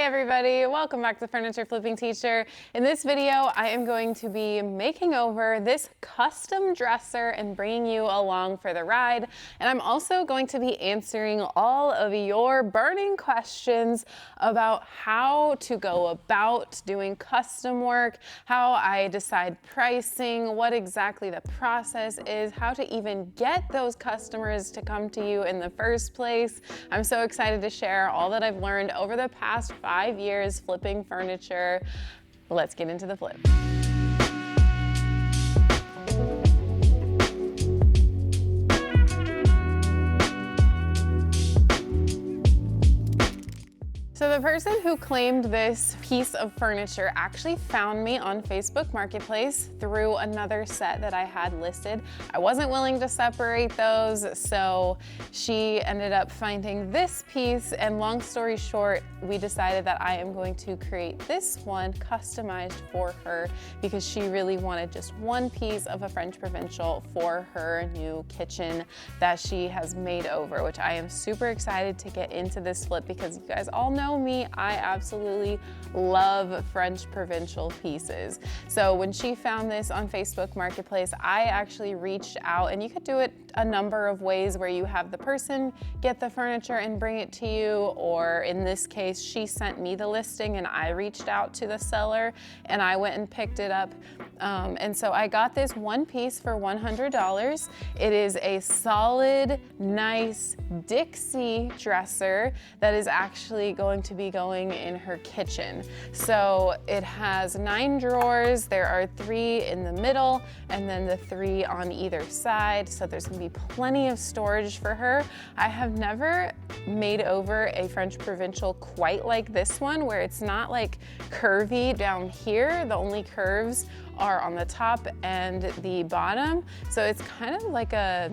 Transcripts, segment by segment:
everybody, welcome back to Furniture Flipping Teacher. In this video, I am going to be making over this custom dresser and bringing you along for the ride. And I'm also going to be answering all of your burning questions about how to go about doing custom work, how I decide pricing, what exactly the process is, how to even get those customers to come to you in the first place. I'm so excited to share all that I've learned over the past 5 years flipping furniture. Let's get into the flip. So the person who claimed this piece of furniture actually found me on Facebook Marketplace through another set that I had listed. I wasn't willing to separate those, so she ended up finding this piece, and long story short, we decided that I am going to create this one customized for her because she really wanted just one piece of a French provincial for her new kitchen that she has made over, which I am super excited to get into this flip because you guys all know me, I absolutely love French provincial pieces. So when she found this on Facebook Marketplace, I actually reached out, and you could do it a number of ways where you have the person get the furniture and bring it to you, or in this case, she sent me the listing and I reached out to the seller and I went and picked it up. And so I got this one piece for $100. It is a solid, nice Dixie dresser that is actually going to be going in her kitchen. So it has 9 drawers. There are 3 in the middle and then the 3 on either side. So there's gonna be plenty of storage for her. I have never made over a French provincial quite like this one, where it's not like curvy down here. The only curves are on the top and the bottom. So it's kind of like a,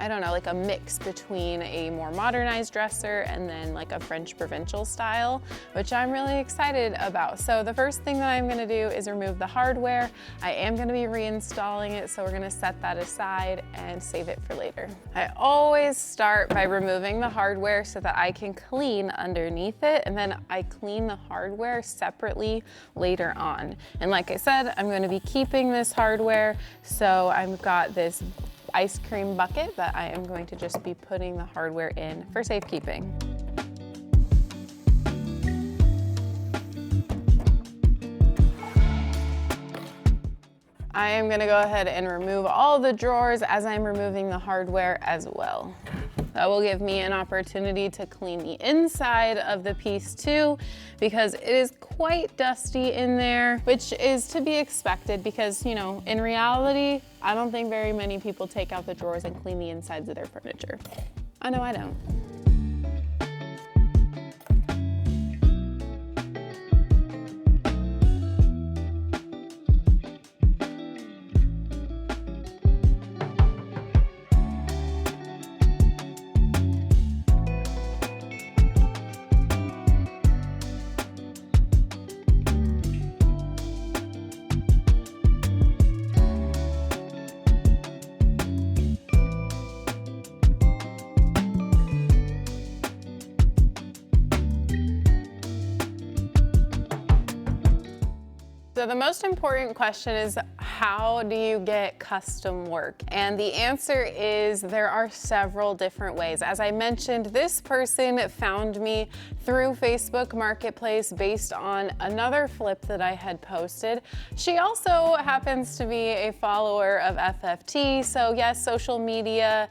I don't know, like a mix between a more modernized dresser and then like a French provincial style, which I'm really excited about. So the first thing that I'm gonna do is remove the hardware. I am gonna be reinstalling it, so we're gonna set that aside and save it for later. I always start by removing the hardware so that I can clean underneath it, and then I clean the hardware separately later on. And like I said, I'm gonna be keeping this hardware, so I've got this ice cream bucket that I am going to just be putting the hardware in for safekeeping. I am going to go ahead and remove all the drawers as I'm removing the hardware as well. That will give me an opportunity to clean the inside of the piece too, because it is quite dusty in there, which is to be expected because, you know, in reality, I don't think very many people take out the drawers and clean the insides of their furniture. I know I don't. So the most important question is, how do you get custom work? And the answer is there are several different ways. As I mentioned, this person found me through Facebook Marketplace based on another flip that I had posted. She also happens to be a follower of FFT. So yes, social media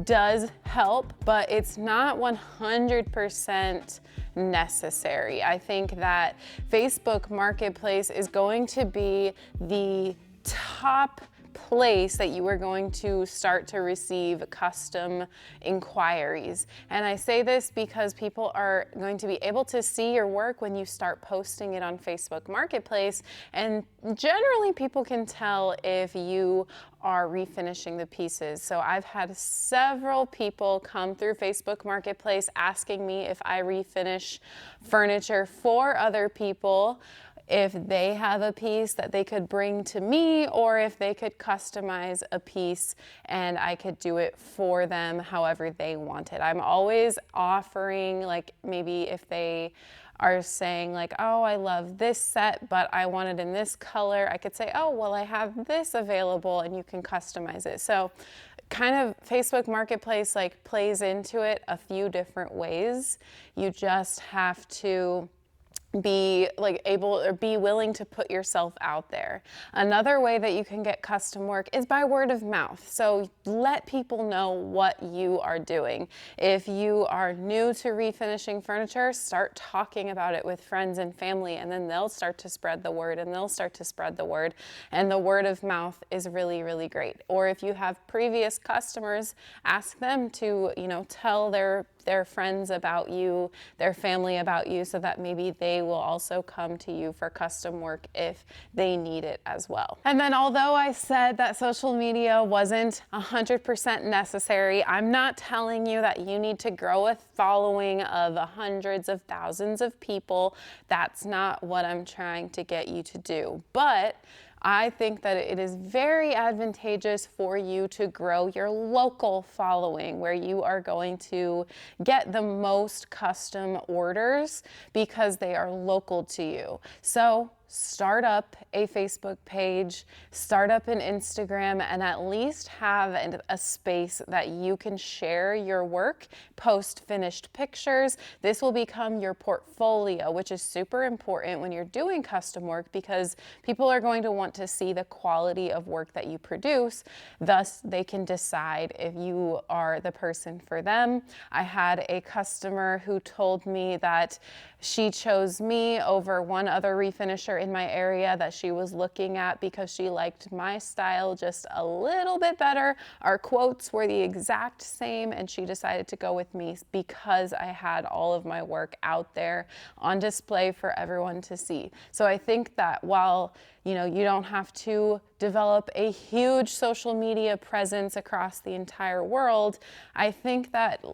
does help, but it's not 100% necessary. I think that Facebook Marketplace is going to be the top place that you are going to start to receive custom inquiries. And I say this because people are going to be able to see your work when you start posting it on Facebook Marketplace, and generally people can tell if you are refinishing the pieces. So I've had several people come through Facebook Marketplace asking me if I refinish furniture for other people, if they have a piece that they could bring to me, or if they could customize a piece and I could do it for them however they want it. I'm always offering, like, maybe if they are saying like, oh, I love this set, but I want it in this color, I could say, oh, well, I have this available, and you can customize it. So kind of Facebook Marketplace like plays into it a few different ways. You just have to be like able or be willing to put yourself out there. Another way that you can get custom work is by word of mouth. So let people know what you are doing. If you are new to refinishing furniture, start talking about it with friends and family, and then they'll start to spread the word, and they'll start to spread the word. And the word of mouth is really, really great. Or if you have previous customers, ask them to, tell their friends about you, their family about you, so that maybe they will also come to you for custom work if they need it as well. And then although I said that social media wasn't 100% necessary, I'm not telling you that you need to grow a following of hundreds of thousands of people. That's not what I'm trying to get you to do. But I think that it is very advantageous for you to grow your local following, where you are going to get the most custom orders because they are local to you. So start up a Facebook page, start up an Instagram, and at least have a space that you can share your work, post finished pictures. This will become your portfolio, which is super important when you're doing custom work, because people are going to want to see the quality of work that you produce. Thus, they can decide if you are the person for them. I had a customer who told me that she chose me over one other refinisher in my area that she was looking at because she liked my style just a little bit better. Our quotes were the exact same, and she decided to go with me because I had all of my work out there on display for everyone to see. So I think that while you don't have to develop a huge social media presence across the entire world, I think that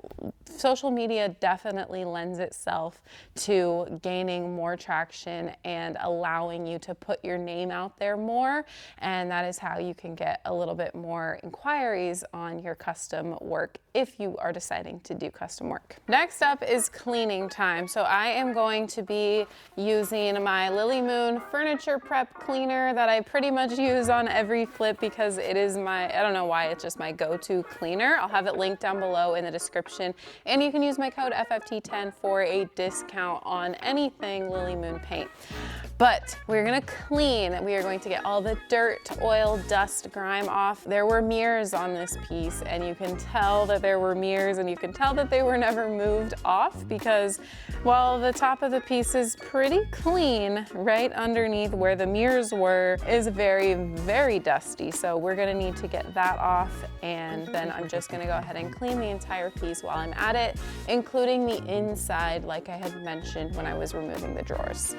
social media definitely lends itself to gaining more traction and allowing you to put your name out there more. And that is how you can get a little bit more inquiries on your custom work if you are deciding to do custom work. Next up is cleaning time. So I am going to be using my Lily Moon furniture prep cleaner that I pretty much use on every flip because it is I don't know why, it's just my go-to cleaner. I'll have it linked down below in the description, and you can use my code FFT10 for a discount on anything Lily Moon paint. But we're gonna clean. We are going to get all the dirt, oil, dust, grime off. There were mirrors on this piece, and you can tell that there were mirrors, and you can tell that they were never moved off because while the top of the piece is pretty clean, right underneath where the mirrors were is very, very dusty. So we're gonna need to get that off, and then I'm just gonna go ahead and clean the entire piece while I'm at it, including the inside like I had mentioned when I was removing the drawers.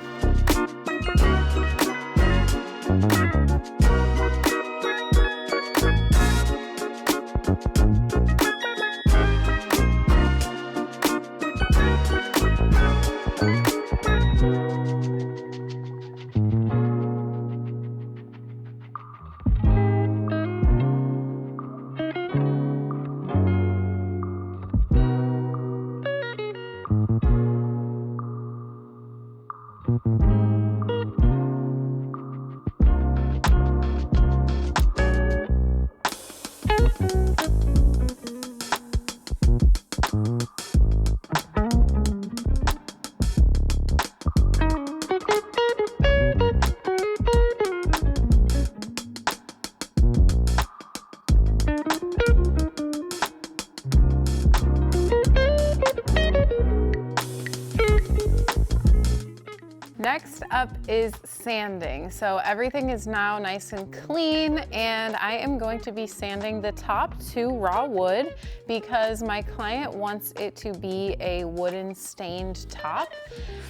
Next up is sanding. So everything is now nice and clean, and I am going to be sanding the top to raw wood because my client wants it to be a wooden stained top.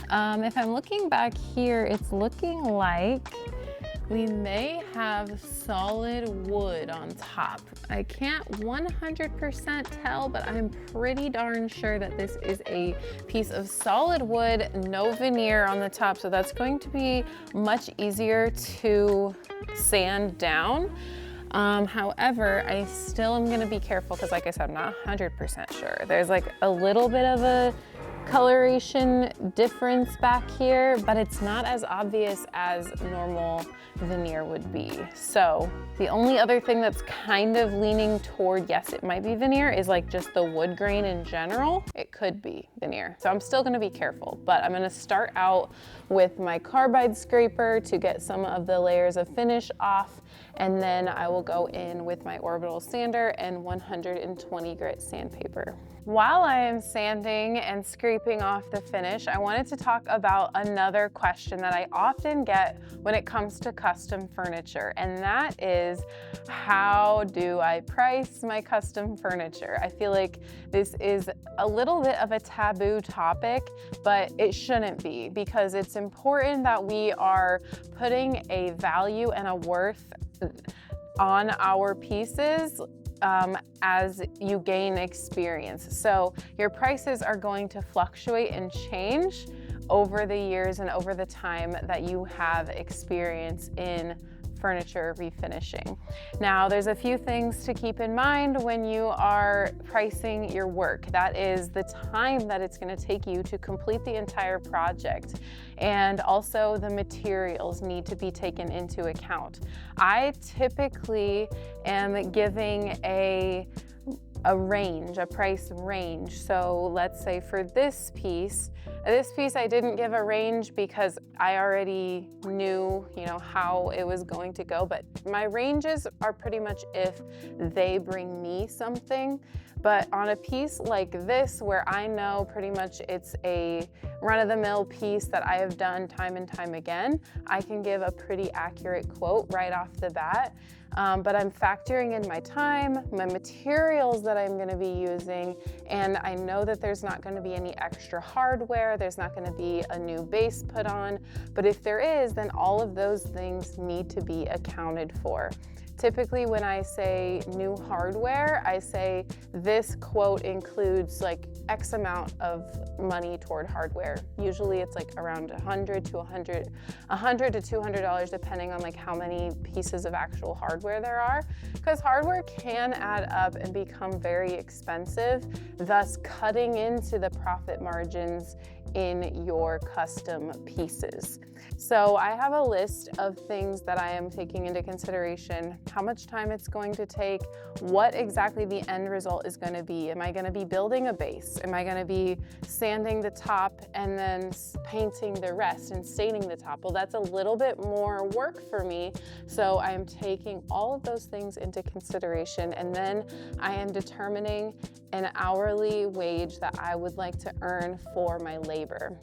If I'm looking back here, it's looking like we may have solid wood on top. I can't 100% tell, but I'm pretty darn sure that this is a piece of solid wood, no veneer on the top, so that's going to be much easier to sand down. However, I still am gonna be careful because like I said, I'm not 100% sure. There's like a little bit of a coloration difference back here, but it's not as obvious as normal veneer would be. So the only other thing that's kind of leaning toward, yes, it might be veneer, is like just the wood grain in general. It could be veneer. So I'm still gonna be careful, but I'm gonna start out with my carbide scraper to get some of the layers of finish off, and then I will go in with my orbital sander and 120 grit sandpaper. While I am sanding and scraping off the finish, I wanted to talk about another question that I often get when it comes to custom furniture, and that is, how do I price my custom furniture? I feel like this is a little bit of a taboo topic, but it shouldn't be, because it's important that we are putting a value and a worth on our pieces as you gain experience. So your prices are going to fluctuate and change over the years and over the time that you have experience in furniture refinishing. Now, there's a few things to keep in mind when you are pricing your work. That is the time that it's going to take you to complete the entire project. And also the materials need to be taken into account. I typically am giving a range, a price range. So let's say for this piece I didn't give a range because I already knew, how it was going to go, but my ranges are pretty much if they bring me something. But on a piece like this, where I know pretty much it's a run-of-the-mill piece that I have done time and time again, I can give a pretty accurate quote right off the bat. But I'm factoring in my time, my materials that I'm gonna be using, and I know that there's not gonna be any extra hardware, there's not gonna be a new base put on, but if there is, then all of those things need to be accounted for. Typically when I say new hardware, I say this quote includes like X amount of money toward hardware. Usually it's like around $100 to $200 depending on like how many pieces of actual hardware there are, because hardware can add up and become very expensive, thus cutting into the profit margins in your custom pieces. So I have a list of things that I am taking into consideration, how much time it's going to take, what exactly the end result is going to be. Am I going to be building a base? Am I going to be sanding the top and then painting the rest and staining the top? Well, that's a little bit more work for me. So I am taking all of those things into consideration, and then I am determining an hourly wage that I would like to earn for my labor.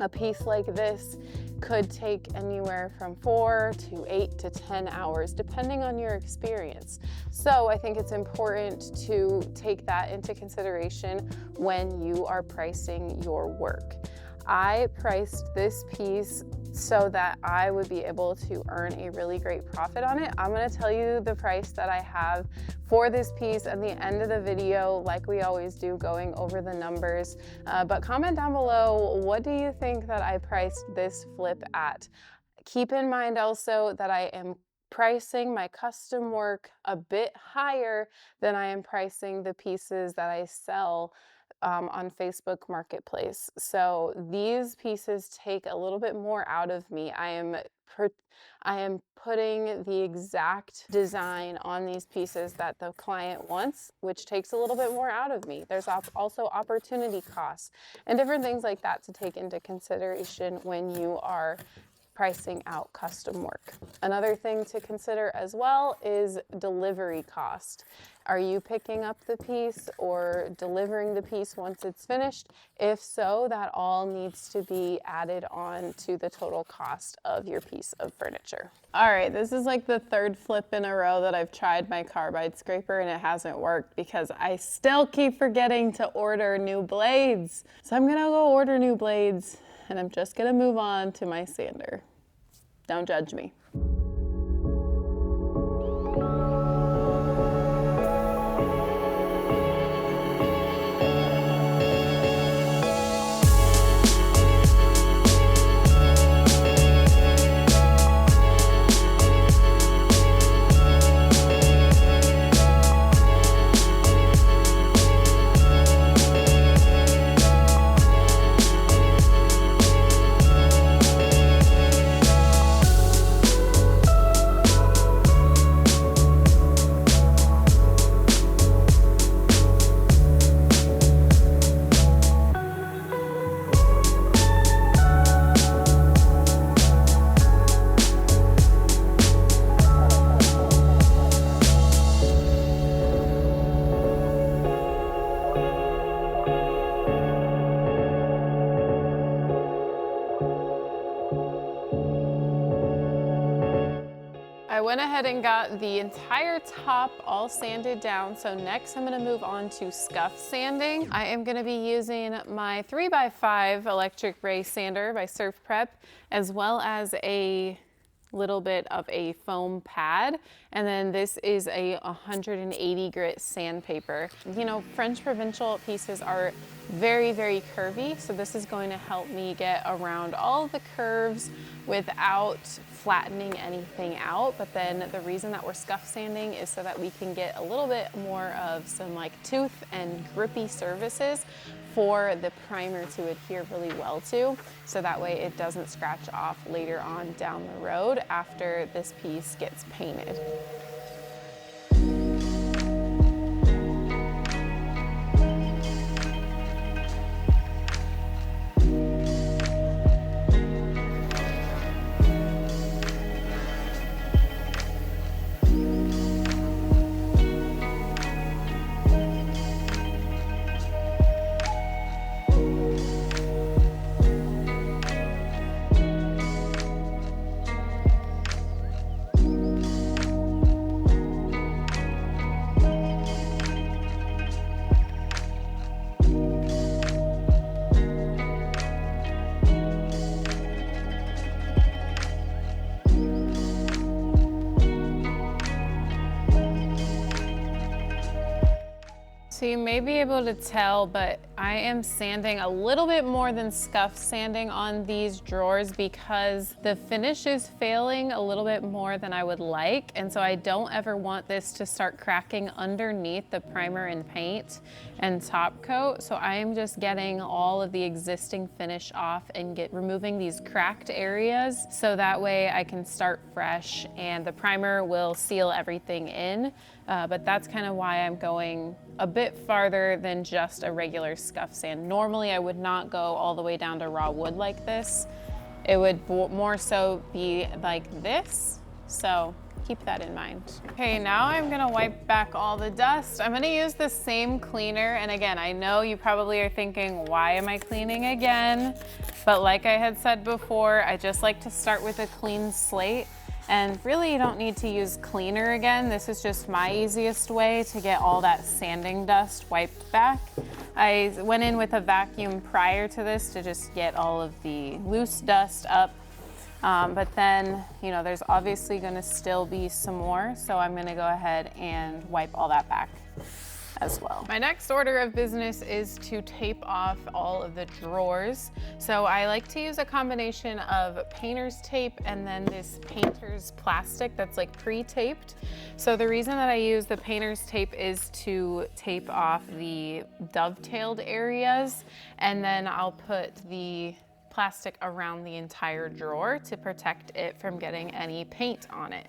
A piece like this could take anywhere from 4 to 8 to 10 hours, depending on your experience. So I think it's important to take that into consideration when you are pricing your work. I priced this piece so that I would be able to earn a really great profit on it. I'm gonna tell you the price that I have for this piece at the end of the video, like we always do, going over the numbers. But comment down below, what do you think that I priced this flip at? Keep in mind also that I am pricing my custom work a bit higher than I am pricing the pieces that I sell on Facebook Marketplace. So these pieces take a little bit more out of me. I am putting the exact design on these pieces that the client wants, which takes a little bit more out of me. There's also opportunity costs and different things like that to take into consideration when you are pricing out custom work. Another thing to consider as well is delivery cost. Are you picking up the piece or delivering the piece once it's finished? If so, that all needs to be added on to the total cost of your piece of furniture. All right, this is like the third flip in a row that I've tried my carbide scraper and it hasn't worked because I still keep forgetting to order new blades. So I'm gonna go order new blades and I'm just gonna move on to my sander. Don't judge me. went ahead and got the entire top all sanded down. So next I'm gonna move on to scuff sanding. I am gonna be using my 3x5 electric ray sander by Surf Prep, as well as a little bit of a foam pad, and then this is a 180 grit sandpaper. You know, French provincial pieces are very, very curvy, so this is going to help me get around all the curves without flattening anything out. But then the reason that we're scuff sanding is so that we can get a little bit more of some like tooth and grippy surfaces for the primer to adhere really well to, so that way it doesn't scratch off later on down the road after this piece gets painted. So you may be able to tell, but I am sanding a little bit more than scuff sanding on these drawers because the finish is failing a little bit more than I would like. And so I don't ever want this to start cracking underneath the primer and paint and top coat. So I am just getting all of the existing finish off and removing these cracked areas, so that way I can start fresh and the primer will seal everything in. But that's kind of why I'm going a bit farther than just a regular scuff sand. Normally I would not go all the way down to raw wood like this. It would more so be like this. So keep that in mind. Okay, now I'm gonna wipe back all the dust. I'm gonna use the same cleaner. And again, I know you probably are thinking, why am I cleaning again? But like I had said before, I just like to start with a clean slate. And really you don't need to use cleaner again. This is just my easiest way to get all that sanding dust wiped back. I went in with a vacuum prior to this to just get all of the loose dust up. But then, you know, there's obviously gonna still be some more, so I'm gonna go ahead and wipe all that back as well. My next order of business is to tape off all of the drawers. So I like to use a combination of painter's tape and then this painter's plastic that's like pre-taped. So the reason that I use the painter's tape is to tape off the dovetailed areas, and then I'll put the plastic around the entire drawer to protect it from getting any paint on it.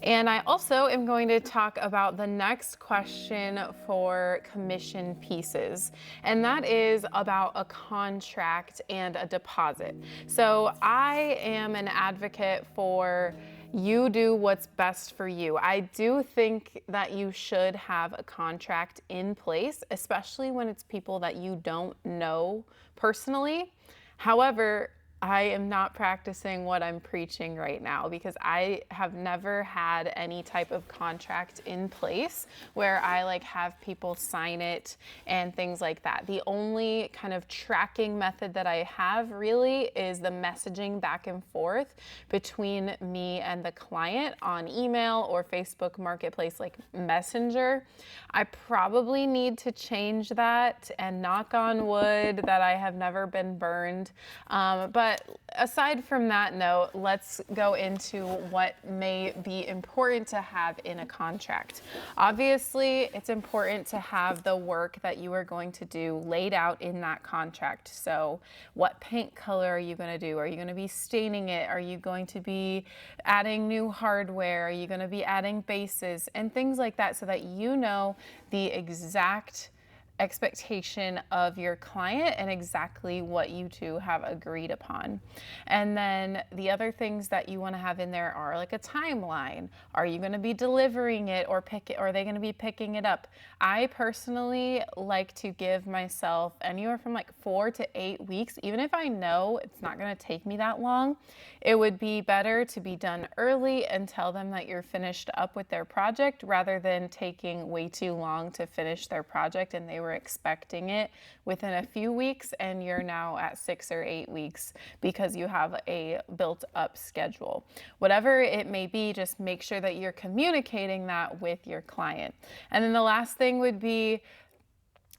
And I also am going to talk about the next question for commission pieces, and that is about a contract and a deposit. So I am an advocate for you do what's best for you. I do think that you should have a contract in place, especially when it's people that you don't know personally. However, I am not practicing what I'm preaching right now because I have never had any type of contract in place where I like have people sign it and things like that. The only kind of tracking method that I have really is the messaging back and forth between me and the client on email or Facebook Marketplace like Messenger. I probably need to change that, and knock on wood that I have never been burned. But aside from that note, let's go into what may be important to have in a contract. Obviously, it's important to have the work that you are going to do laid out in that contract. So what paint color are you going to do? Are you going to be staining it? Are you going to be adding new hardware? Are you going to be adding bases and things like that, so that you know the exact expectation of your client and exactly what you two have agreed upon. And then the other things that you want to have in there are like a timeline. Are you going to be delivering it or are they going to be picking it up? I personally like to give myself anywhere from like 4 to 8 weeks. Even if I know it's not going to take me that long, it would be better to be done early and tell them that you're finished up with their project rather than taking way too long to finish their project and they were expecting it within a few weeks and you're now at 6 or 8 weeks because you have a built up schedule. Whatever it may be, just make sure that you're communicating that with your client. And then the last thing would be,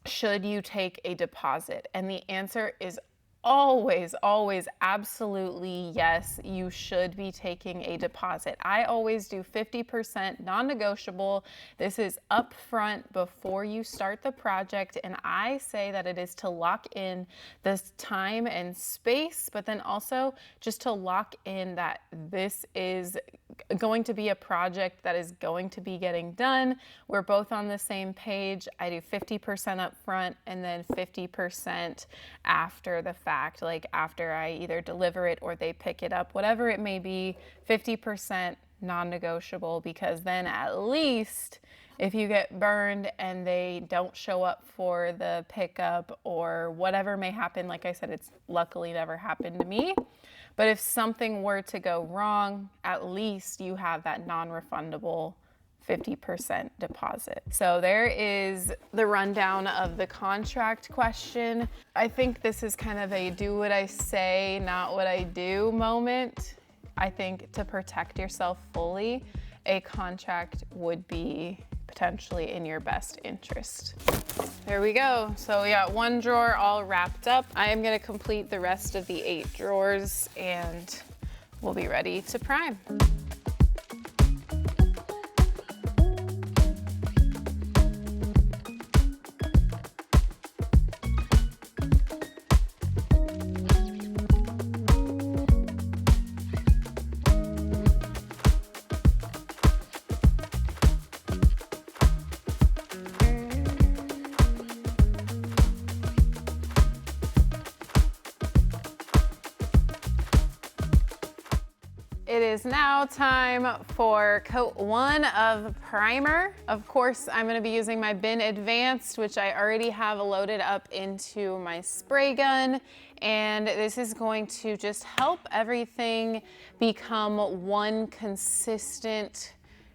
should you take a deposit? And the answer is always, always, absolutely yes, you should be taking a deposit. I always do 50% non-negotiable. This is upfront before you start the project, and I say that it is to lock in this time and space, but then also just to lock in that this is going to be a project that is going to be getting done. We're both on the same page. I do 50% up front and then 50% after the fact, like after I either deliver it or they pick it up, whatever it may be, 50% non-negotiable, because then at least if you get burned and they don't show up for the pickup or whatever may happen, like I said, it's luckily never happened to me. But if something were to go wrong, at least you have that non-refundable 50% deposit. So there is the rundown of the contract question. I think this is kind of a do what I say, not what I do moment. I think to protect yourself fully, a contract would be potentially in your best interest. There we go. So we got one drawer all wrapped up. I am going to complete the rest of the 8 drawers and we'll be ready to prime. It is now time for coat 1 of primer. Of course, I'm going to be using my Bin Advanced, which I already have loaded up into my spray gun. And this is going to just help everything become one consistent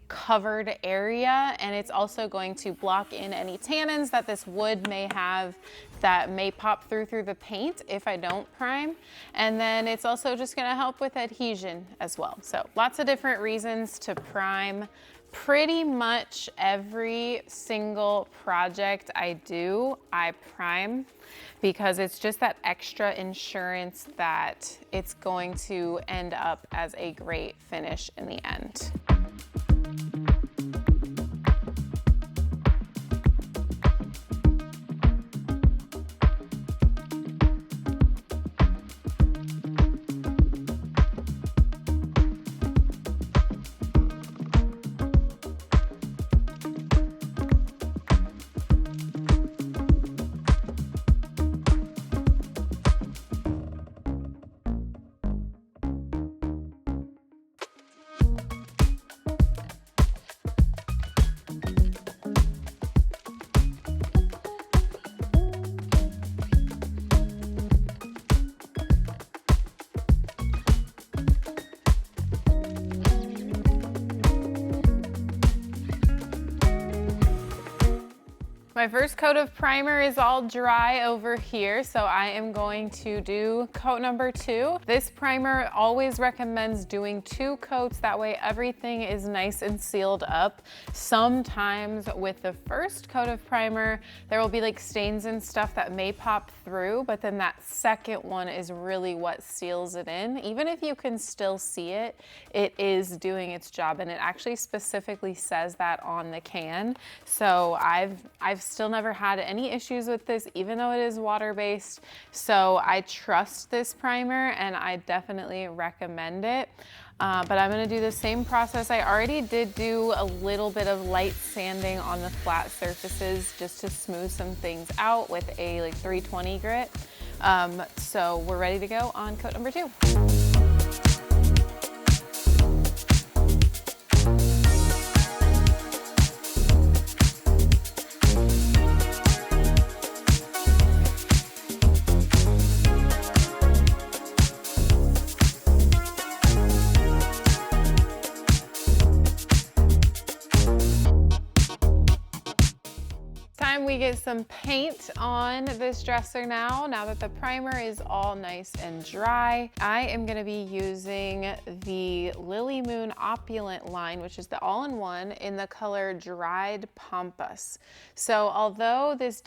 covered area, and it's also going to block in any tannins that this wood may have that may pop through the paint if I don't prime. And then it's also just going to help with adhesion as well. So lots of different reasons to prime. Pretty much every single project I do, I prime, because it's just that extra insurance that it's going to end up as a great finish in the end. My first coat of primer is all dry over here, so I am going to do coat number 2. This primer always recommends doing 2 coats, that way everything is nice and sealed up. Sometimes with the first coat of primer, there will be like stains and stuff that may pop through, but then that second one is really what seals it in. Even if you can still see it, it is doing its job, and it actually specifically says that on the can. So I've still never had any issues with this, even though it is water-based. So I trust this primer and I definitely recommend it. But I'm gonna do the same process. I already did do a little bit of light sanding on the flat surfaces just to smooth some things out with a like 320 grit. So we're ready to go on coat number 2. We get some paint on this dresser now that the primer is all nice and dry. I am going to be using the Lily Moon Opulent line, which is the all-in-one in the color Dried Pampas. So although this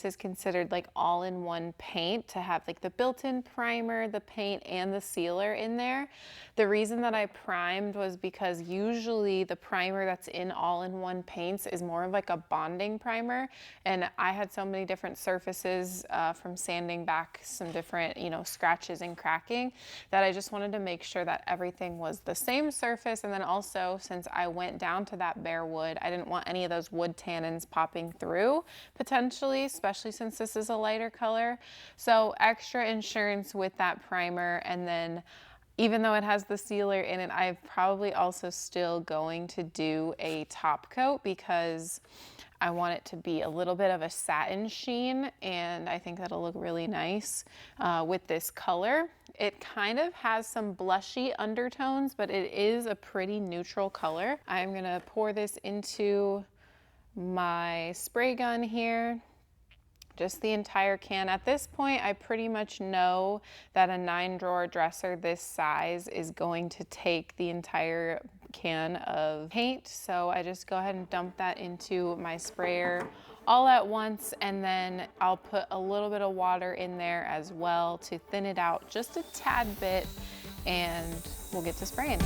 is considered like all-in-one paint to have like the built-in primer, the paint, and the sealer in there. The reason that I primed was because usually the primer that's in all-in-one paints is more of like a bonding primer. And I had so many different surfaces from sanding back some different, scratches and cracking that I just wanted to make sure that everything was the same surface. And then also, since I went down to that bare wood, I didn't want any of those wood tannins popping through potentially, especially since this is a lighter color. So extra insurance with that primer. And then even though it has the sealer in it, I'm probably also still going to do a top coat because I want it to be a little bit of a satin sheen, and I think that'll look really nice with this color. It kind of has some blushy undertones, but it is a pretty neutral color. I'm gonna pour this into my spray gun here. Just the entire can. At this point, I pretty much know that a 9-drawer dresser this size is going to take the entire can of paint. So I just go ahead and dump that into my sprayer all at once, and then I'll put a little bit of water in there as well to thin it out just a tad bit, and we'll get to spraying.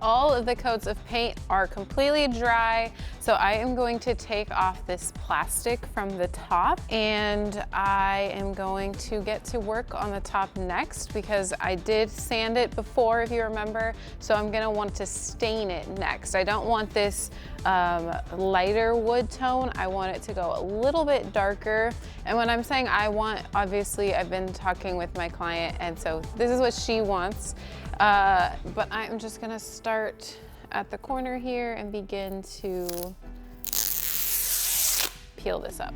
All of the coats of paint are completely dry, so I am going to take off this plastic from the top, and I am going to get to work on the top next because I did sand it before, if you remember, so I'm gonna want to stain it next. I don't want this lighter wood tone. I want it to go a little bit darker. And when I'm saying I want, obviously I've been talking with my client, and so this is what she wants. But I'm just gonna start at the corner here and begin to peel this up.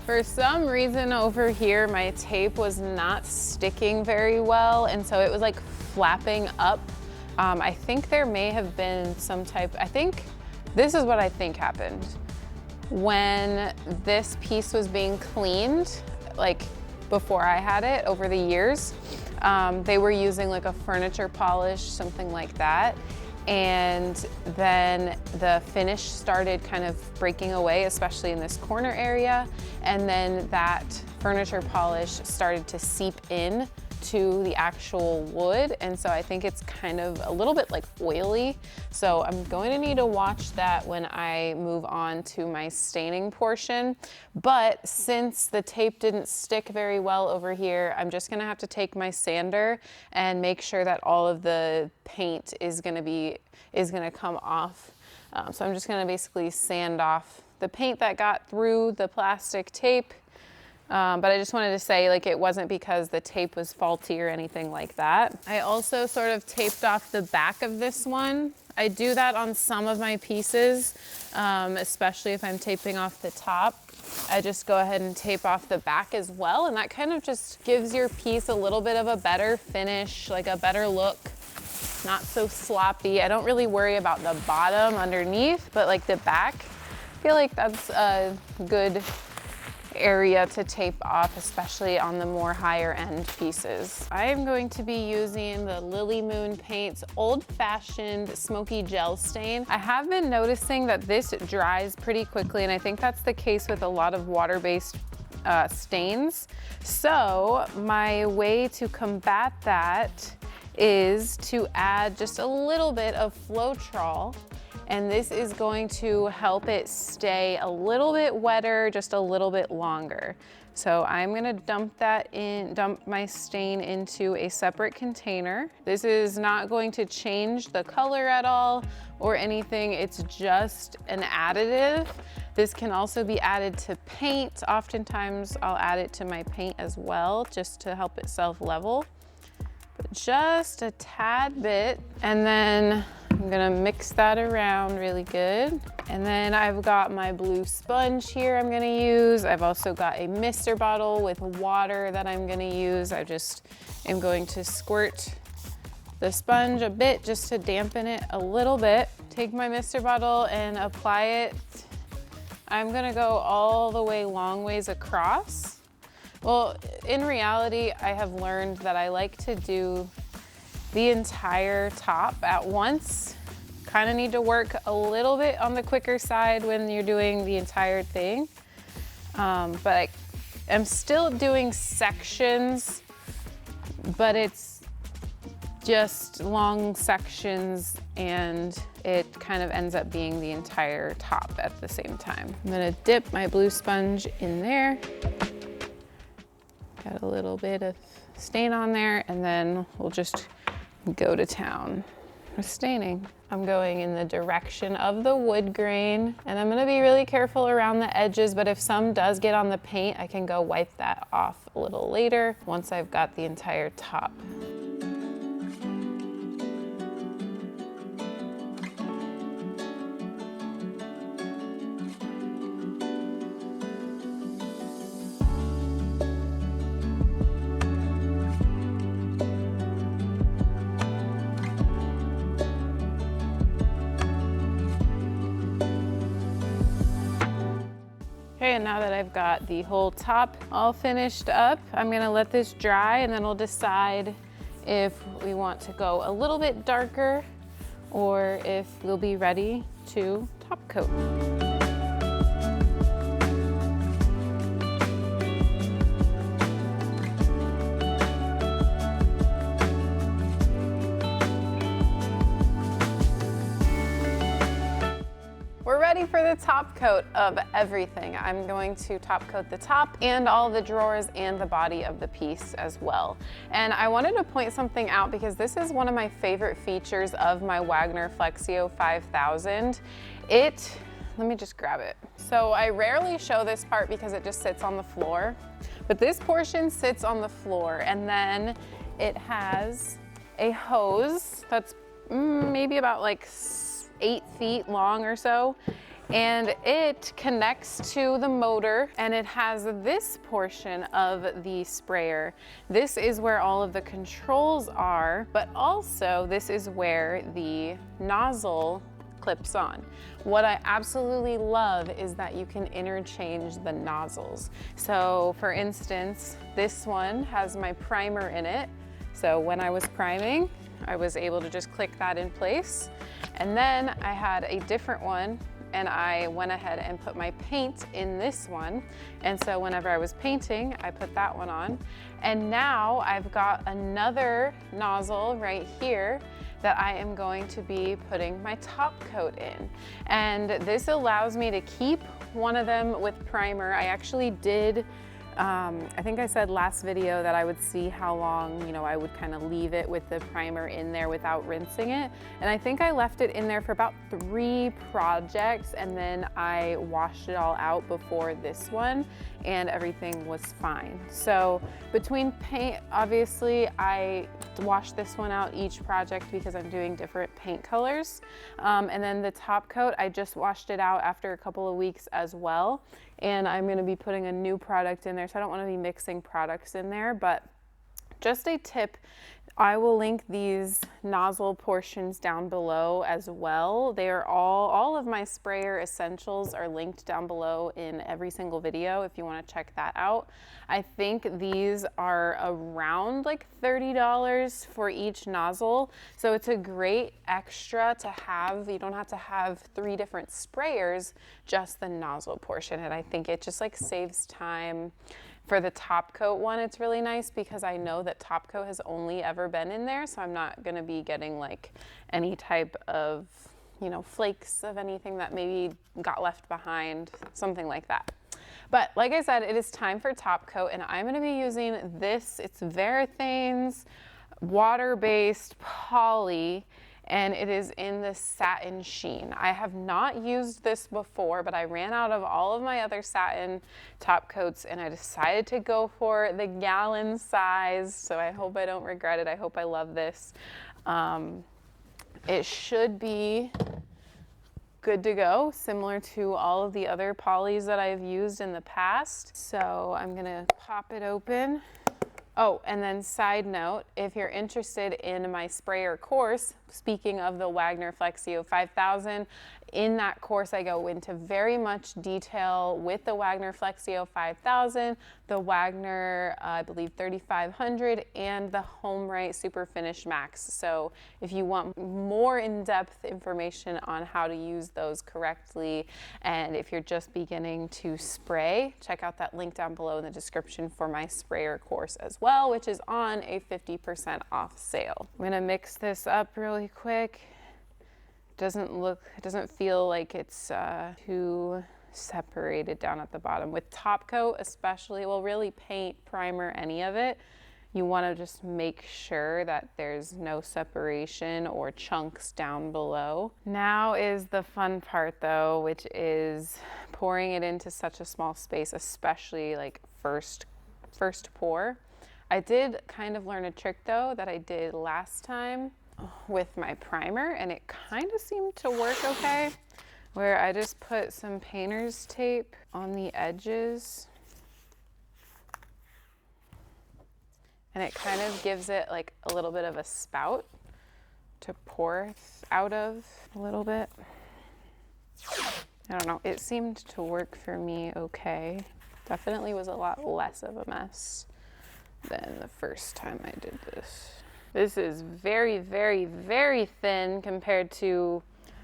For some reason over here, my tape was not sticking very well, and so it was like flapping up. I think there may have been some type, this is what I think happened. When this piece was being cleaned, like before I had it over the years, they were using like a furniture polish, something like that. and then the finish started kind of breaking away, especially in this corner area. And then that furniture polish started to seep in to the actual wood. And so I think it's kind of a little bit like oily. So I'm going to need to watch that when I move on to my staining portion. But since the tape didn't stick very well over here, I'm just gonna have to take my sander and make sure that all of the paint is gonna come off. So I'm just gonna basically sand off the paint that got through the plastic tape. But I just wanted to say, like, it wasn't because the tape was faulty or anything like that. I also sort of taped off the back of this one. I do that on some of my pieces, especially if I'm taping off the top. I just go ahead and tape off the back as well, and that kind of just gives your piece a little bit of a better finish, like a better look, not so sloppy. I don't really worry about the bottom underneath, but like the back, I feel like that's a good area to tape off, especially on the more higher end pieces. I am going to be using the Lily Moon Paints Old Fashioned Smoky Gel Stain. I have been noticing that this dries pretty quickly, and I think that's the case with a lot of water-based stains. So my way to combat that is to add just a little bit of Floetrol, and this is going to help it stay a little bit wetter, just a little bit longer. So I'm gonna dump my stain into a separate container. This is not going to change the color at all or anything, it's just an additive. This can also be added to paint. Oftentimes I'll add it to my paint as well, just to help it self-level. But just a tad bit, and then I'm gonna mix that around really good. And then I've got my blue sponge here I'm gonna use. I've also got a mister bottle with water that I'm gonna use. I just am going to squirt the sponge a bit just to dampen it a little bit. Take my mister bottle and apply it. I'm gonna go all the way long ways across. Well, in reality, I have learned that I like to do the entire top at once. Kind of need to work a little bit on the quicker side when you're doing the entire thing. But I'm still doing sections, but it's just long sections, and it kind of ends up being the entire top at the same time. I'm gonna dip my blue sponge in there. Got a little bit of stain on there, and then we'll just go to town with staining. I'm going in the direction of the wood grain, and I'm gonna be really careful around the edges, but if some does get on the paint, I can go wipe that off a little later once I've got the entire top. Okay, and now that I've got the whole top all finished up, I'm gonna let this dry, and then we'll decide if we want to go a little bit darker or if we'll be ready to top coat. We're ready for the top coat of everything. I'm going to top coat the top and all the drawers and the body of the piece as well. And I wanted to point something out because this is one of my favorite features of my Wagner Flexio 5000. Let me just grab it. So I rarely show this part because it just sits on the floor, but this portion sits on the floor, and then it has a hose that's maybe about like 8 feet long or so, and it connects to the motor, and it has this portion of the sprayer. This is where all of the controls are, but also this is where the nozzle clips on. What I absolutely love is that you can interchange the nozzles. So for instance, this one has my primer in it. So when I was priming, I was able to just click that in place. And then I had a different one, and I went ahead and put my paint in this one. And so whenever I was painting, I put that one on. And now I've got another nozzle right here that I am going to be putting my top coat in. And this allows me to keep one of them with primer. I actually did, I think I said last video that I would see how long, you know, I would kind of leave it with the primer in there without rinsing it. And I think I left it in there for about 3 projects, and then I washed it all out before this one, and everything was fine. So between paint, obviously I wash this one out each project because I'm doing different paint colors. And then the top coat, I just washed it out after a couple of weeks as well. And I'm gonna be putting a new product in there, so I don't wanna be mixing products in there, but just a tip, I will link these nozzle portions down below as well. They are all of my sprayer essentials are linked down below in every single video if you want to check that out. I think these are around like $30 for each nozzle. So it's a great extra to have. You don't have to have 3 different sprayers, just the nozzle portion. And I think it just like saves time. For the top coat one, it's really nice because I know that top coat has only ever been in there, so I'm not gonna be getting like any type of, you know, flakes of anything that maybe got left behind, something like that. But like I said, it is time for top coat, and I'm gonna be using this. It's Varathane's water-based poly, and it is in the satin sheen. I have not used this before, but I ran out of all of my other satin top coats, and I decided to go for the gallon size, so I hope I don't regret it. I hope I love this. It should be good to go, similar to all of the other polys that I've used in the past. So I'm gonna pop it open. Oh, and then side note, if you're interested in my sprayer course, speaking of the Wagner Flexio 5000, in that course I go into very much detail with the Wagner Flexio 5000, the Wagner, I believe 3500, and the HomeRite Super Finish Max. So if you want more in-depth information on how to use those correctly, and if you're just beginning to spray, check out that link down below in the description for my sprayer course as well, which is on a 50% off sale. I'm gonna mix this up really quick. It doesn't feel like it's too separated down at the bottom. With top coat especially, well, really paint, primer, any of it, you want to just make sure that there's no separation or chunks down below. Now is the fun part though, which is pouring it into such a small space, especially like first pour. I did kind of learn a trick though that I did last time with my primer, and it kind of seemed to work okay, where I just put some painter's tape on the edges, and it kind of gives it like a little bit of a spout to pour out of a little bit. I don't know, it seemed to work for me okay. Definitely was a lot less of a mess than the first time I did this. This is very, very, very thin compared to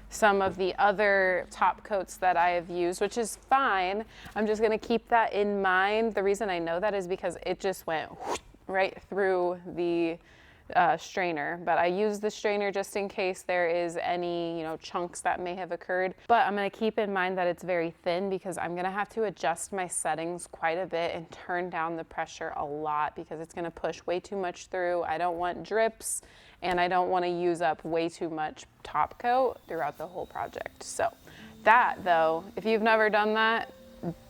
some of the other top coats that I have used, which is fine. I'm just gonna keep that in mind. The reason I know that is because it just went right through the strainer, but I use the strainer just in case there is any, you know, chunks that may have occurred. But I'm gonna keep in mind that it's very thin because I'm gonna have to adjust my settings quite a bit and turn down the pressure a lot because it's gonna push way too much through. I don't want drips, and I don't want to use up way too much top coat throughout the whole project. So that though, if you've never done that,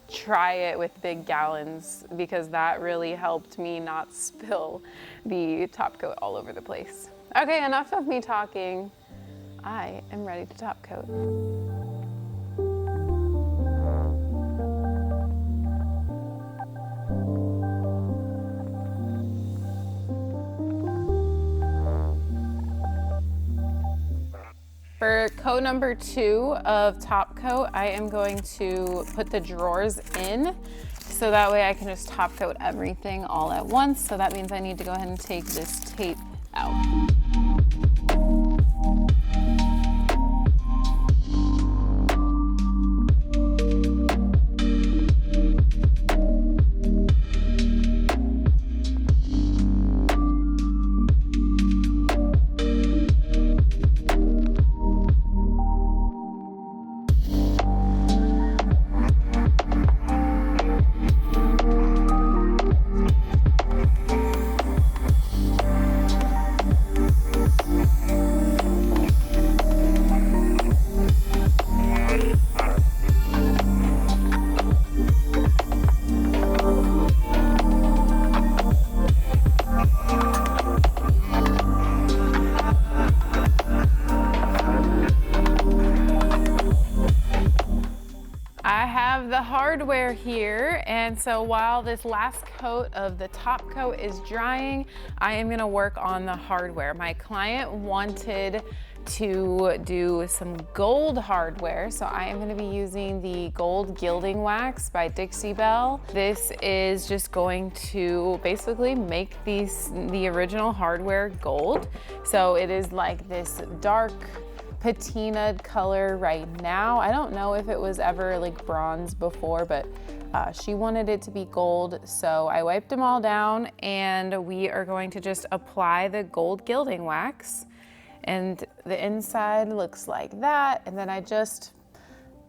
try it with big gallons because that really helped me not spill the top coat all over the place. Okay, enough of me talking. I am ready to top coat. For coat number 2 of top coat, I am going to put the drawers in so that way I can just top coat everything all at once. So that means I need to go ahead and take this tape out. the hardware here, and so while this last coat of the top coat is drying, I am gonna work on the hardware. My client wanted to do some gold hardware, so I am going to be using the gold gilding wax by Dixie Belle. This is just going to basically make the original hardware gold. So it is like this dark patinaed color right now. I don't know if it was ever like bronze before, but she wanted it to be gold, so I wiped them all down, and we are going to just apply the gold gilding wax. And the inside looks like that, and then I just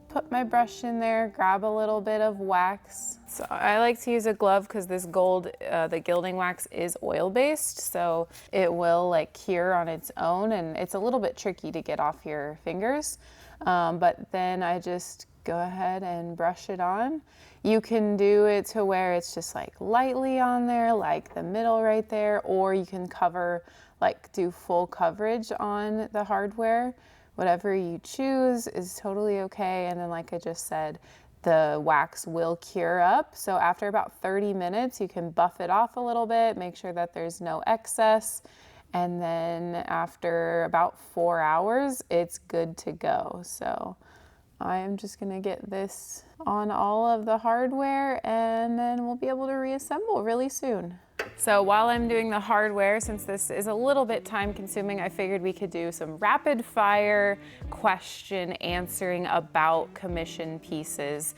put my brush in there, grab a little bit of wax. So I like to use a glove because this gold, the gilding wax is oil-based, so it will like cure on its own, and it's a little bit tricky to get off your fingers. But then I just go ahead and brush it on. You can do it to where it's just like lightly on there, like the middle right there, or you can cover, like do full coverage on the hardware. Whatever you choose is totally okay. And then like I just said, the wax will cure up. So after about 30 minutes, you can buff it off a little bit, make sure that there's no excess. And then after about 4 hours, it's good to go. So I am just gonna get this on all of the hardware, and then we'll be able to reassemble really soon. So while I'm doing the hardware, since this is a little bit time consuming, I figured we could do some rapid fire question answering about commission pieces.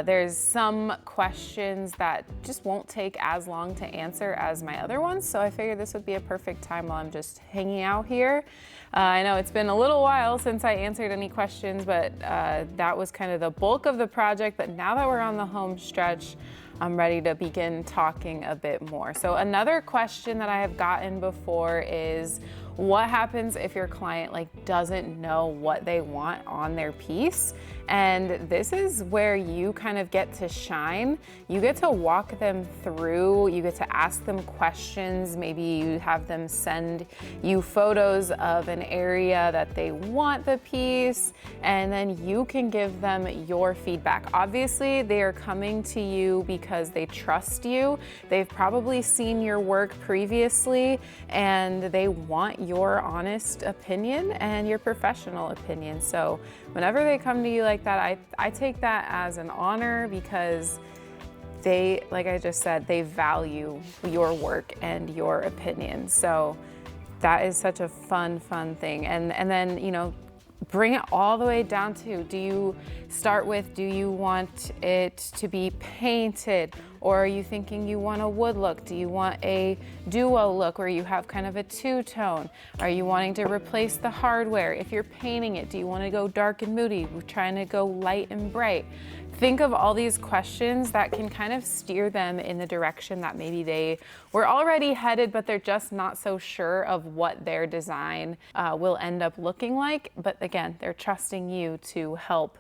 There's some questions that just won't take as long to answer as my other ones, so I figured this would be a perfect time while I'm just hanging out here. I know it's been a little while since I answered any questions, but that was kind of the bulk of the project. But now that we're on the home stretch, I'm ready to begin talking a bit more. So another question that I have gotten before is, what happens if your client doesn't know what they want on their piece? And this is where you kind of get to shine. You get to walk them through, you get to ask them questions. Maybe you have them send you photos of an area that they want the piece, and then you can give them your feedback. Obviously, they are coming to you because they trust you. They've probably seen your work previously, and they want your honest opinion and your professional opinion. So whenever they come to you like that, I take that as an honor, because they, like I just said, they value your work and your opinion. So that is such a fun thing. And then, you know, bring it all the way down to, do you start with, do you want it to be painted? Or are you thinking you want a wood look? Do you want a duo look where you have kind of a two-tone? Are you wanting to replace the hardware? If you're painting it, do you want to go dark and moody? We're trying to go light and bright. Think of all these questions that can kind of steer them in the direction that maybe they were already headed, but they're just not so sure of what their design will end up looking like. But again, they're trusting you to help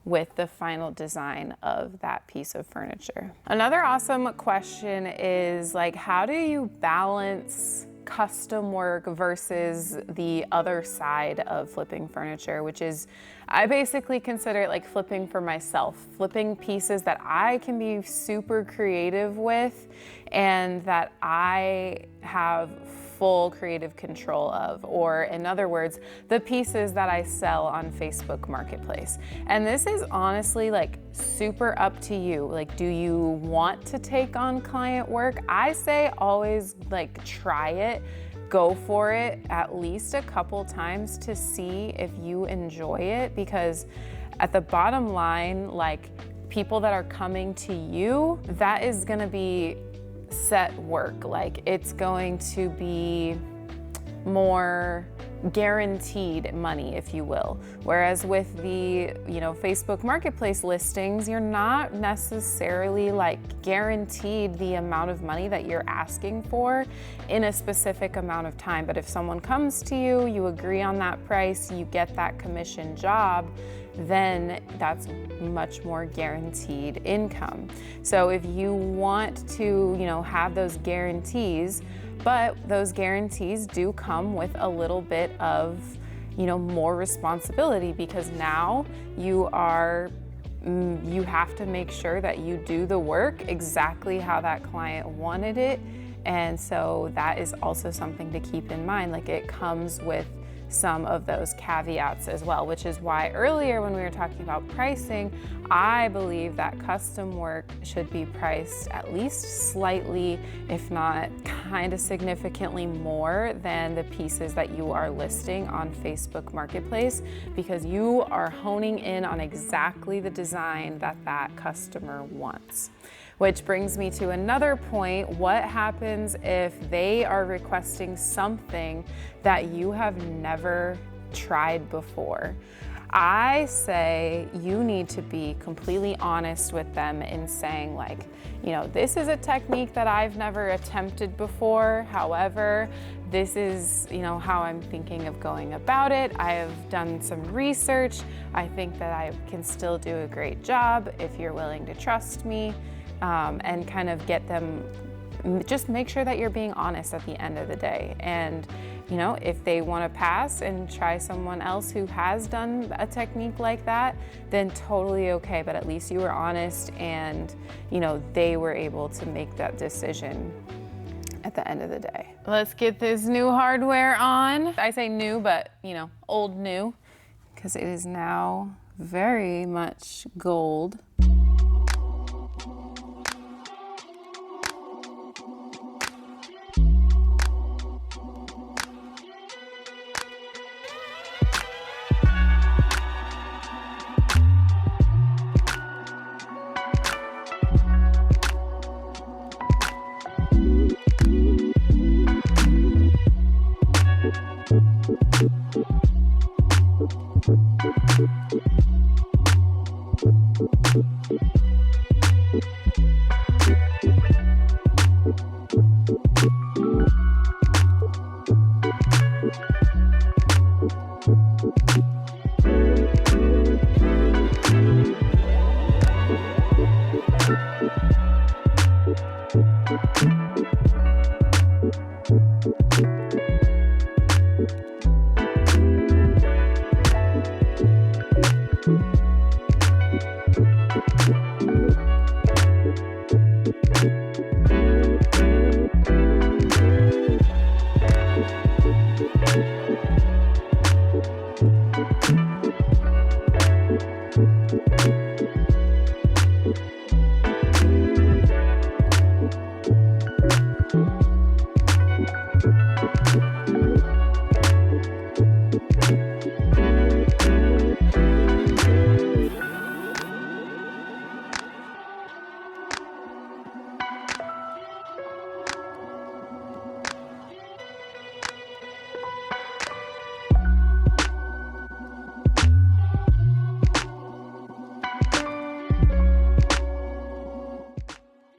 with the final design of that piece of furniture. Another awesome question is, like, how do you balance custom work versus the other side of flipping furniture, which is, I basically consider it like flipping for myself, flipping pieces that I can be super creative with and that I have full creative control of, or in other words, the pieces that I sell on Facebook Marketplace. And this is honestly like super up to you. Like, do you want to take on client work? I say always like try it, go for it at least a couple times to see if you enjoy it, because at the bottom line, like, people that are coming to you, that is gonna be set work. Like, it's going to be more guaranteed money, if you will. Whereas with the, you know, Facebook Marketplace listings, you're not necessarily like guaranteed the amount of money that you're asking for in a specific amount of time. But if someone comes to you, you agree on that price, you get that commission job, then that's much more guaranteed income. So if you want to, you know, have those guarantees, but those guarantees do come with a little bit of, you know, more responsibility, because now you are you have to make sure that you do the work exactly how that client wanted it. And so that is also something to keep in mind. Like, it comes with some of those caveats as well, which is why earlier when we were talking about pricing, I believe that custom work should be priced at least slightly, if not kind of significantly more than the pieces that you are listing on Facebook Marketplace, because you are honing in on exactly the design that that customer wants. Which brings me to another point. What happens if they are requesting something that you have never tried before? I say you need to be completely honest with them in saying, like, you know, this is a technique that I've never attempted before. However, this is, you know, how I'm thinking of going about it. I have done some research. I think that I can still do a great job if you're willing to trust me. And kind of get them, just make sure that you're being honest at the end of the day. And, you know, if they want to pass and try someone else who has done a technique like that, then totally okay. But at least you were honest and, you know, they were able to make that decision at the end of the day. Let's get this new hardware on. I say new, but, you know, old new, because it is now very much gold.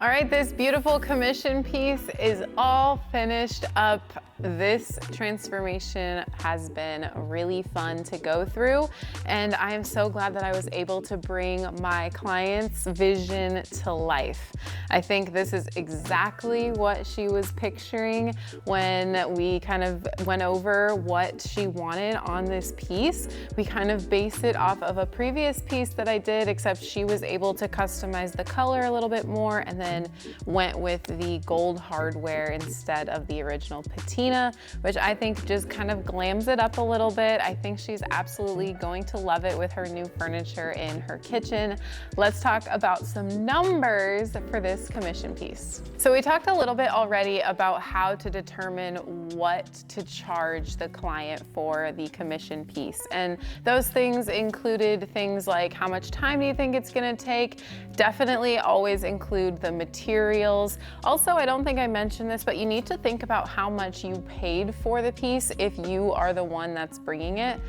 All right, this beautiful commission piece is all finished up. This transformation has been really fun to go through, and I am so glad that I was able to bring my client's vision to life. I think this is exactly what she was picturing when we kind of went over what she wanted on this piece. We kind of based it off of a previous piece that I did, except she was able to customize the color a little bit more and then went with the gold hardware instead of the original patina, which I think just kind of glams it up a little bit. I think she's absolutely going to love it with her new furniture in her kitchen. Let's talk about some numbers for this commission piece. So we talked a little bit already about how to determine what to charge the client for the commission piece. And those things included things like, how much time do you think it's gonna take? Definitely always include the materials. Also, I don't think I mentioned this, but you need to think about how much you paid for the piece if you are the one that's bringing it.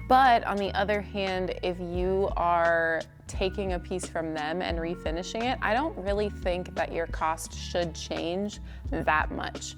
But on the other hand, if you are taking a piece from them and refinishing it, I don't really think that your cost should change that much,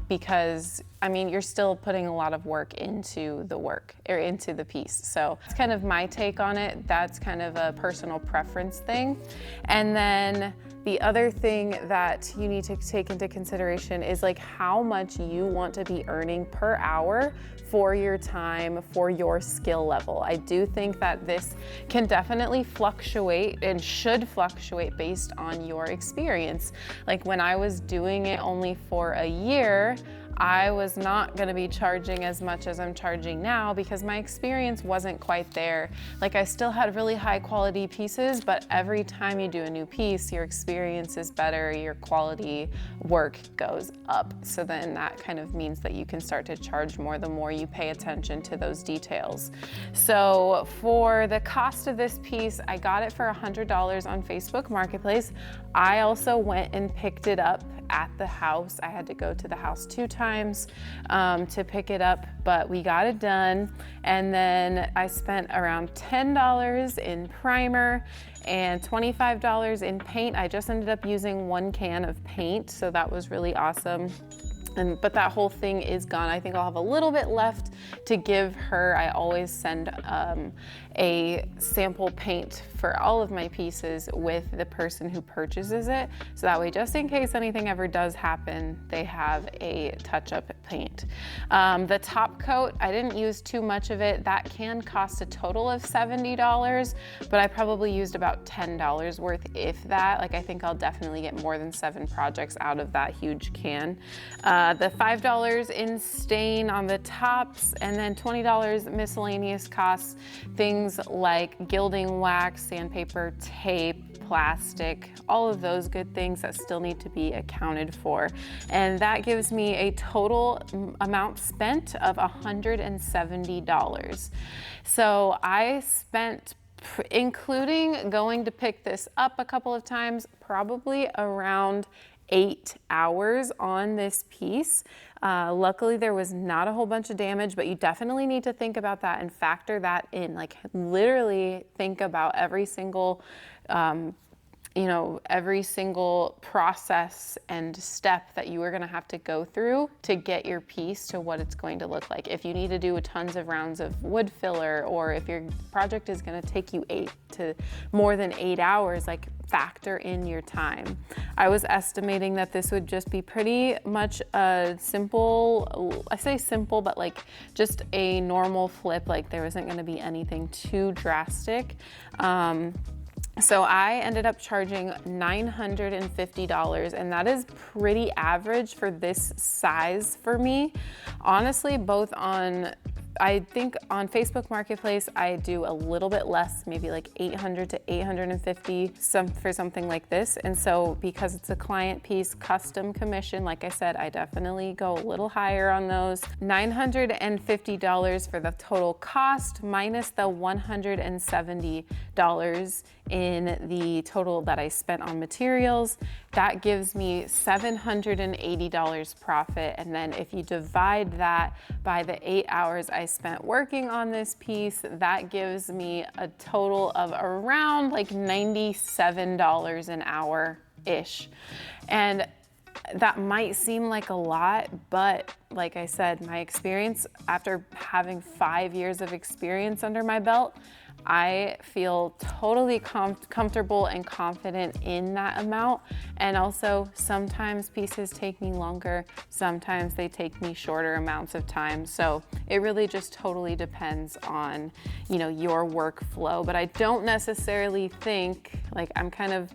because I mean, you're still putting a lot of work into the work or into the piece. So it's kind of my take on it. That's kind of a personal preference thing. And then the other thing that you need to take into consideration is like how much you want to be earning per hour for your time, for your skill level. I do think that this can definitely fluctuate and should fluctuate based on your experience. Like when I was doing it only for a year, I was not gonna be charging as much as I'm charging now because my experience wasn't quite there. Like I still had really high quality pieces, but every time you do a new piece, your experience is better, your quality work goes up. So then that kind of means that you can start to charge more the more you pay attention to those details. So for the cost of this piece, I got it for $100 on Facebook Marketplace. I also went and picked it up at the house. I had to go to the house 2 times to pick it up, but we got it done. And then I spent around $10 in primer and $25 in paint. I just ended up using 1 can of paint, so that was really awesome. But that whole thing is gone. I think I'll have a little bit left to give her. I always send a sample paint for all of my pieces with the person who purchases it. So that way, just in case anything ever does happen, they have a touch-up paint. The top coat, I didn't use too much of it. That can cost a total of $70, but I probably used about $10 worth, if that. Like I think I'll definitely get more than 7 projects out of that huge can. The $5 in stain on the tops, and then $20 miscellaneous costs, things like gilding wax, sandpaper, tape, plastic, all of those good things that still need to be accounted for. And that gives me a total amount spent of $170. So I spent, including going to pick this up a couple of times, probably around 8 hours on this piece. Luckily there was not a whole bunch of damage, but you definitely need to think about that and factor that in. Like literally think about every single every single process and step that you are gonna have to go through to get your piece to what it's going to look like. If you need to do tons of rounds of wood filler, or if your project is gonna take you more than 8 hours, like factor in your time. I was estimating that this would just be pretty much a simple, I say simple, but like just a normal flip, like there wasn't gonna be anything too drastic. So I ended up charging $950, and that is pretty average for this size for me. Honestly, I think on Facebook Marketplace, I do a little bit less, maybe like $800 to $850 for something like this. And so because it's a client piece, custom commission, like I said, I definitely go a little higher on those. $950 for the total cost minus the $170 in the total that I spent on materials. That gives me $780 profit. And then if you divide that by the 8 hours I spent working on this piece, that gives me a total of around like $97 an hour-ish. And that might seem like a lot, but like I said, my experience, after having 5 years of experience under my belt, I feel totally comfortable and confident in that amount. And also sometimes pieces take me longer, sometimes they take me shorter amounts of time. So it really just totally depends on, your workflow. But I don't necessarily think, like I'm kind of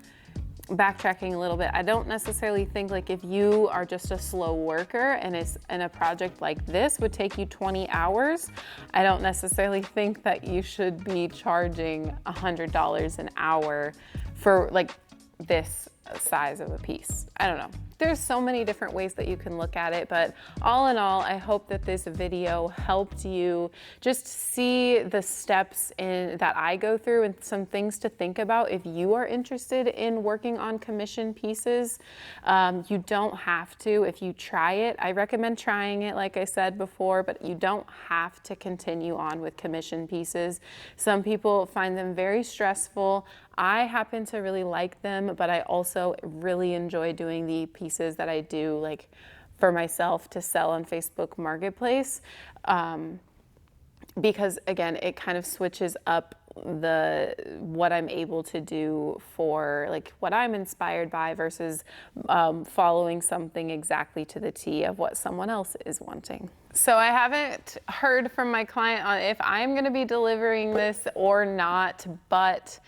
backtracking a little bit, I don't necessarily think like if you are just a slow worker and a project like this would take you 20 hours, I don't necessarily think that you should be charging $100 an hour for like this size of a piece. I don't know. There's so many different ways that you can look at it, but all in all, I hope that this video helped you just see the steps that I go through and some things to think about if you are interested in working on commission pieces. You don't have to if you try it. I recommend trying it, like I said before, but you don't have to continue on with commission pieces. Some people find them very stressful. I happen to really like them, but I also really enjoy doing the pieces that I do like for myself to sell on Facebook Marketplace. Because again, it kind of switches up what I'm able to do for like what I'm inspired by versus following something exactly to the T of what someone else is wanting. So I haven't heard from my client on if I'm going to be delivering this or not, but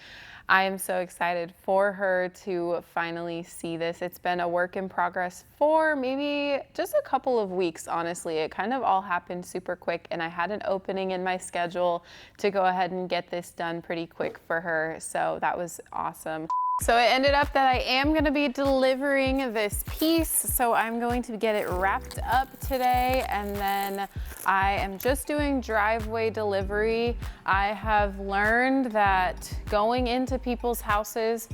I am so excited for her to finally see this. It's been a work in progress for maybe just a couple of weeks, honestly. It kind of all happened super quick, and I had an opening in my schedule to go ahead and get this done pretty quick for her. So that was awesome. So it ended up that I am going to be delivering this piece. So I'm going to get it wrapped up today, and then I am just doing driveway delivery. I have learned that going into people's houses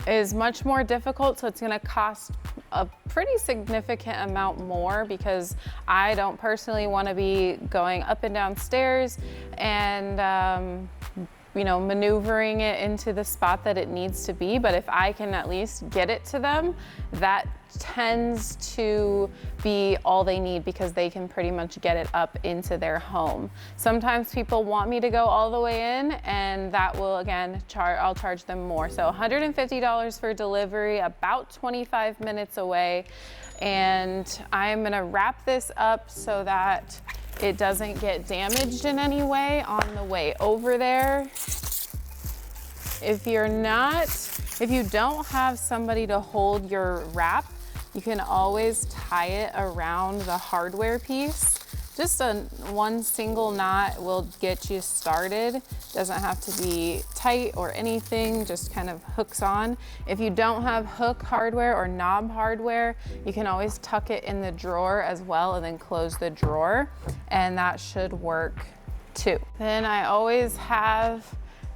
is much more difficult, so it's going to cost a pretty significant amount more because I don't personally want to be going up and down stairs and you know, maneuvering it into the spot that it needs to be. But if I can at least get it to them, that tends to be all they need because they can pretty much get it up into their home. Sometimes people want me to go all the way in, and that will, again, I'll charge them more. So $150 for delivery, about 25 minutes away. And I'm gonna wrap this up so that it doesn't get damaged in any way on the way over there. If you don't have somebody to hold your wrap, you can always tie it around the hardware piece. Just one single knot will get you started. Doesn't have to be tight or anything, just kind of hooks on. If you don't have hook hardware or knob hardware, you can always tuck it in the drawer as well and then close the drawer, and that should work too. Then I always have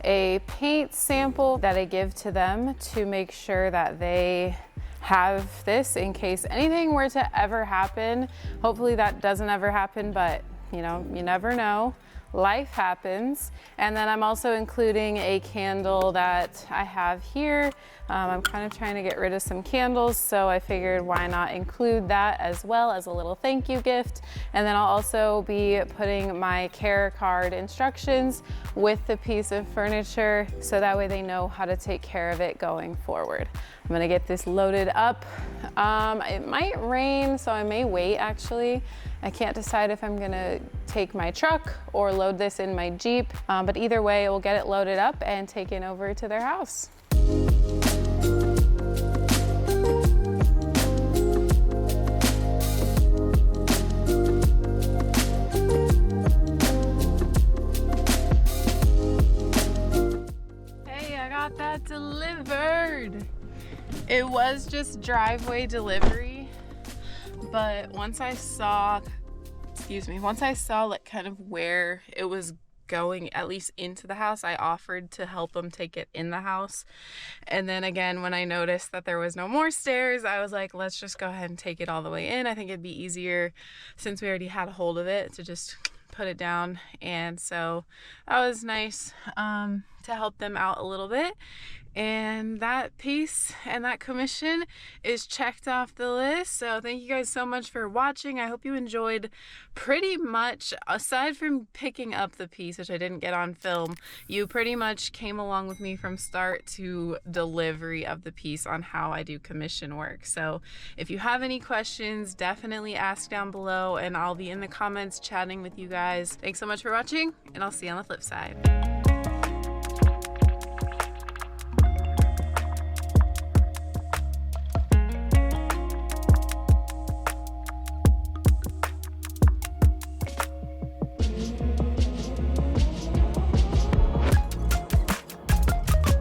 a paint sample that I give to them to make sure that they have this in case anything were to ever happen. Hopefully that doesn't ever happen, but you know, you never know. Life happens. And then I'm also including a candle that I have here. I'm kind of trying to get rid of some candles, so I figured why not include that as well as a little thank you gift. And then I'll also be putting my care card instructions with the piece of furniture so that way they know how to take care of it going forward. I'm gonna get this loaded up. It might rain, so I may wait actually. I can't decide if I'm gonna take my truck or load this in my Jeep, but either way, we'll get it loaded up and taken over to their house. Hey, I got that delivered. It was just driveway delivery, but once I saw like kind of where it was going, at least into the house, I offered to help them take it in the house. And then again, when I noticed that there was no more stairs, I was like, let's just go ahead and take it all the way in. I think it'd be easier since we already had a hold of it to just put it down. And so that was nice to help them out a little bit. And that piece and that commission is checked off the list. So thank you guys so much for watching. I hope you enjoyed pretty much, aside from picking up the piece, which I didn't get on film, you pretty much came along with me from start to delivery of the piece on how I do commission work. So if you have any questions, definitely ask down below and I'll be in the comments chatting with you guys. Thanks so much for watching, and I'll see you on the flip side.